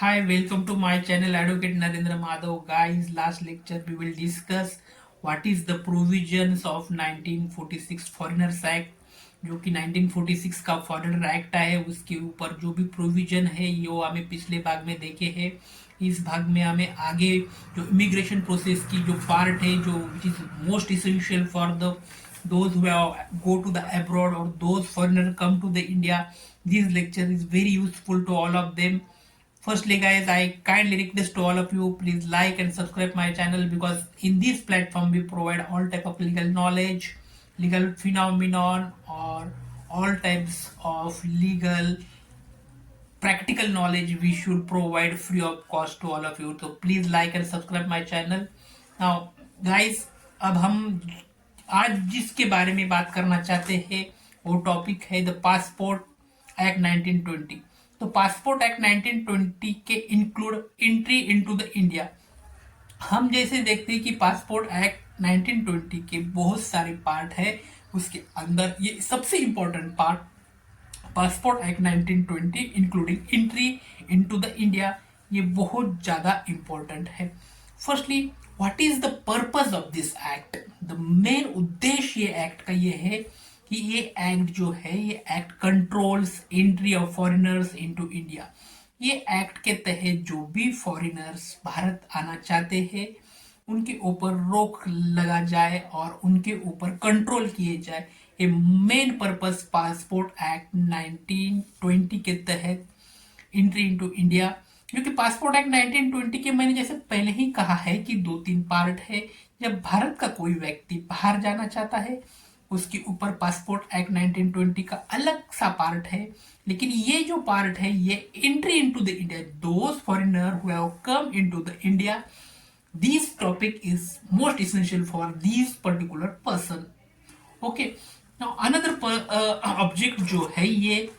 Hi, welcome to my channel Advocate Narendra Madhav. Guys, last lecture we will discuss what is the provisions of 1946 Foreigners Act. जो कि 1946 का foreigner act है उसके ऊपर जो भी प्रोविजन है ये वो हमें पिछले भाग में देखे हैं। इस भाग में हमें आगे जो इमिग्रेशन प्रोसेस की जो पार्ट है जो which is most essential for the those who go to the abroad or those foreigners come to the India, this lecture is very useful to all of them. Firstly, guys, I kindly request to all of you, please like and subscribe my channel because in this platform we provide all type of legal knowledge, legal phenomenon, or all types of legal practical knowledge we should provide free of cost to all of you. So please like and subscribe my channel. Now, guys, अब हम आज जिसके बारे में बात करना चाहते हैं वो टॉपिक है द पासपोर्ट एक्ट 1920। तो पासपोर्ट एक्ट 1920 के include entry into the India. हम जैसे देखते हैं कि पासपोर्ट एक्ट 1920 के बहुत सारे पार्ट है, उसके अंदर ये सबसे important part passport act 1920 including entry into the India, ये बहुत ज़्यादा इंपॉर्टेंट है। Firstly, what is the purpose of this act? The main उद्देश्य ये एक्ट का ये है कि ये एक्ट जो है ये act controls entry of foreigners into India. ये एक्ट के तहत जो भी फॉरेनर्स भारत आना चाहते हैं उनके ऊपर रोक लगा जाए और उनके ऊपर कंट्रोल किए जाए। ये मेन पर्पस पासपोर्ट एक्ट 1920 के तहत एंट्री इनटू इंडिया। क्योंकि पासपोर्ट एक्ट 1920 के मैंने जैसे पहले ही कहा है कि 2-3 पार्ट है। जब भारत का कोई व्यक्ति बाहर जाना चाहता है उसके ऊपर पासपोर्ट एक्ट 1920 का अलग सा पार्ट है, लेकिन ये जो पार्ट है ये entry into the India, those foreigner who have come into the India, this topic is most essential for this particular person. Okay, now another object जो है ये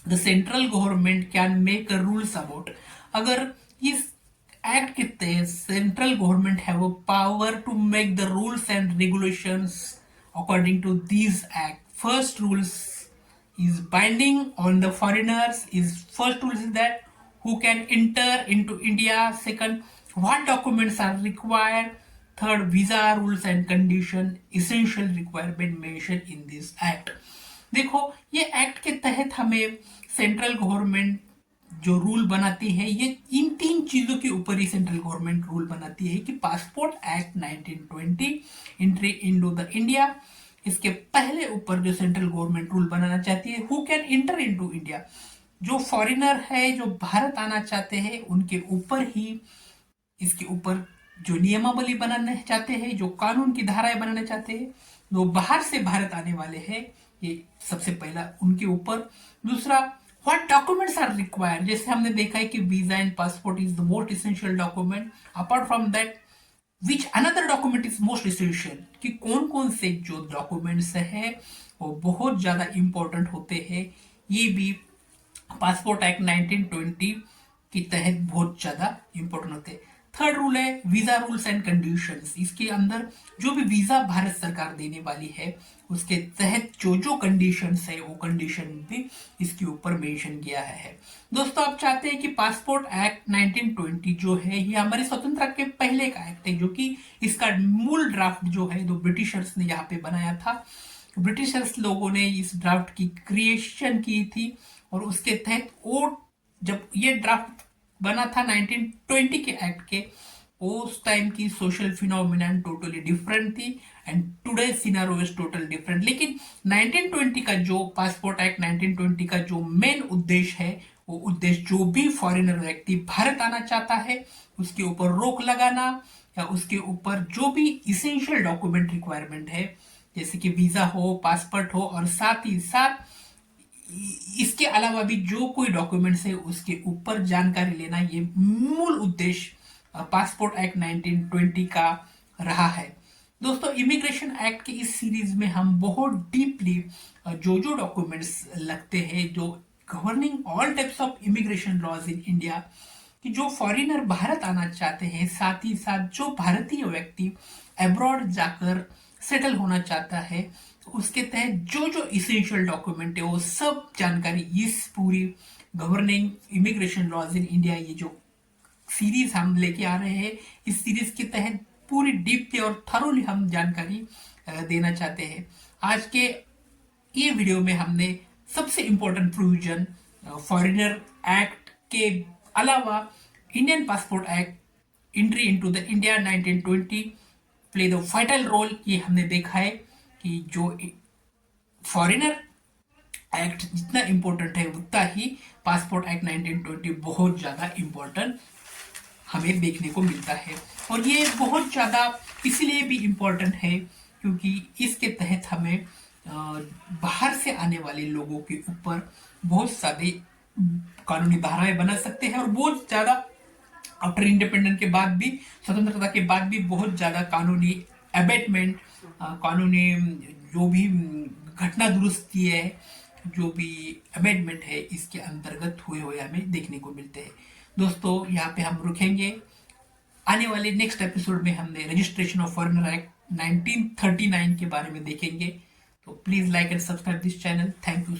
the central government can make rules about. अगर इस act के तहत central government have a power to make the rules and regulations according to this act. First rules is binding on the foreigners. First rules is that who can enter into India. Second, what documents are required. Third, visa rules and condition, essential requirement mentioned in this act. देखो, ये act के तहत हमें central government जो rule बनाती है ये इन 3 चीजों के ऊपर ही सेंट्रल गवर्नमेंट रूल बनाती है कि passport act 1920 entry into the India, इसके पहले ऊपर जो सेंट्रल गवर्नमेंट रूल बनाना चाहती है who can enter into India. जो फॉरेनर है जो भारत आना चाहते हैं उनके ऊपर ही इसके ऊपर जो नियमावली बनाना चाहते हैं, जो कानून की धाराएं बनाना चाहते हैं, जो बाहर से भारत आने वाले हैं, ये सबसे पहला उनके ऊपर। दूसरा, व्हाट डॉक्यूमेंट्स आर रिक्वायर्ड। जैसे हमने देखा है कि visa and passport is the most essential document. Apart from that which another document is most essential, कि कौन कौन से जो डॉक्यूमेंट्स है वो बहुत ज्यादा इंपॉर्टेंट होते हैं, ये भी पासपोर्ट एक्ट 1920 के तहत बहुत ज्यादा इंपॉर्टेंट होते हैं। थर्ड रूल है वीजा रूल्स एंड कंडीशंस। इसके अंदर जो भी वीजा भारत सरकार देने वाली है उसके तहत जो जो कंडीशंस है वो कंडीशन भी इसके ऊपर मेंशन किया है। दोस्तों, आप चाहते हैं कि पासपोर्ट एक्ट 1920 जो है ये हमारे स्वतंत्रता के पहले का एक्ट है, जो कि इसका मूल ड्राफ्ट जो है तो ब्रिटिशर्स ने यहाँ पे बनाया था। ब्रिटिशर्स लोगों ने इस ड्राफ्ट की क्रिएशन की थी और उसके तहत वो जब ये ड्राफ्ट बना था 1920 के एक्ट के, उस टाइम की सोशल फिनोमिनन टोटली डिफरेंट थी and today scenario is total different. लेकिन 1920 का जो पासपोर्ट एक्ट 1920 का जो मेन उद्देश्य है वो उद्देश्य जो भी फॉरेनर व्यक्ति भारत आना चाहता है उसके ऊपर रोक लगाना या उसके ऊपर जो भी इसेंशियल डॉक्यूमेंट रिक्वायरमेंट है जैसे कि वीजा हो, पासपोर्ट हो और साथ ही साथ इसके अलावा भी जो कोई डॉक्यूमेंट्स है उसके ऊपर जानकारी लेना, ये मूल उद्देश्य पासपोर्ट एक्ट 1920 का रहा है। दोस्तों, इमिग्रेशन एक्ट के इस सीरीज में हम बहुत डीपली जो जो डॉक्यूमेंट्स लगते हैं जो governing all types of immigration laws in India, कि जो फॉरेनर भारत आना चाहते हैं साथ ही साथ जो भारतीय व्यक्ति अब्रॉड जाकर सेटल होना चाहता है उसके तहत जो जो इसेंशियल डॉक्यूमेंट है वो सब जानकारी इस पूरी governing immigration laws in India, ये जो सीरीज हम लेके आ रहे हैं, इस सीरीज के तहत पूरी डीपली और थरोली हम जानकारी देना चाहते हैं। आज के ये वीडियो में हमने सबसे इंपॉर्टेंट प्रोविजन फॉरेनर एक्ट के अलावा Indian passport act entry into the India 1920 play the vital role, ये हमने देखा है कि जो फॉरेनर एक्ट जितना इंपॉर्टेंट है उतना ही पासपोर्ट एक्ट 1920 बहुत ज़्यादा इंपॉर्टेंट हमें देखने को मिलता है। और ये बहुत ज़्यादा इसलिए भी इम्पोर्टेंट है क्योंकि इसके तहत हमें बाहर से आने वाले लोगों के ऊपर बहुत सारे कानूनी धाराएं बना सकते हैं, और बहुत ज़्यादा आफ्टर इंडिपेंडेंस के बाद भी, स्वतंत्रता के बाद भी बहुत ज़्यादा कानूनी अबेटमेंट, कानूनी जो भी घटना दुरुस्ती है, जो भी अमेंडमेंट है, इसके अंतर्गत हुए हुए हमें देखने को मिलते हैं। दोस्तों यहाँ पे हम रुकेंगे। आने वाले नेक्स्ट एपिसोड में हमने रजिस्ट्रेशन ऑफ फॉरेनर एक्ट 1939 के बारे में देखेंगे। तो please like and subscribe this channel. Thank you.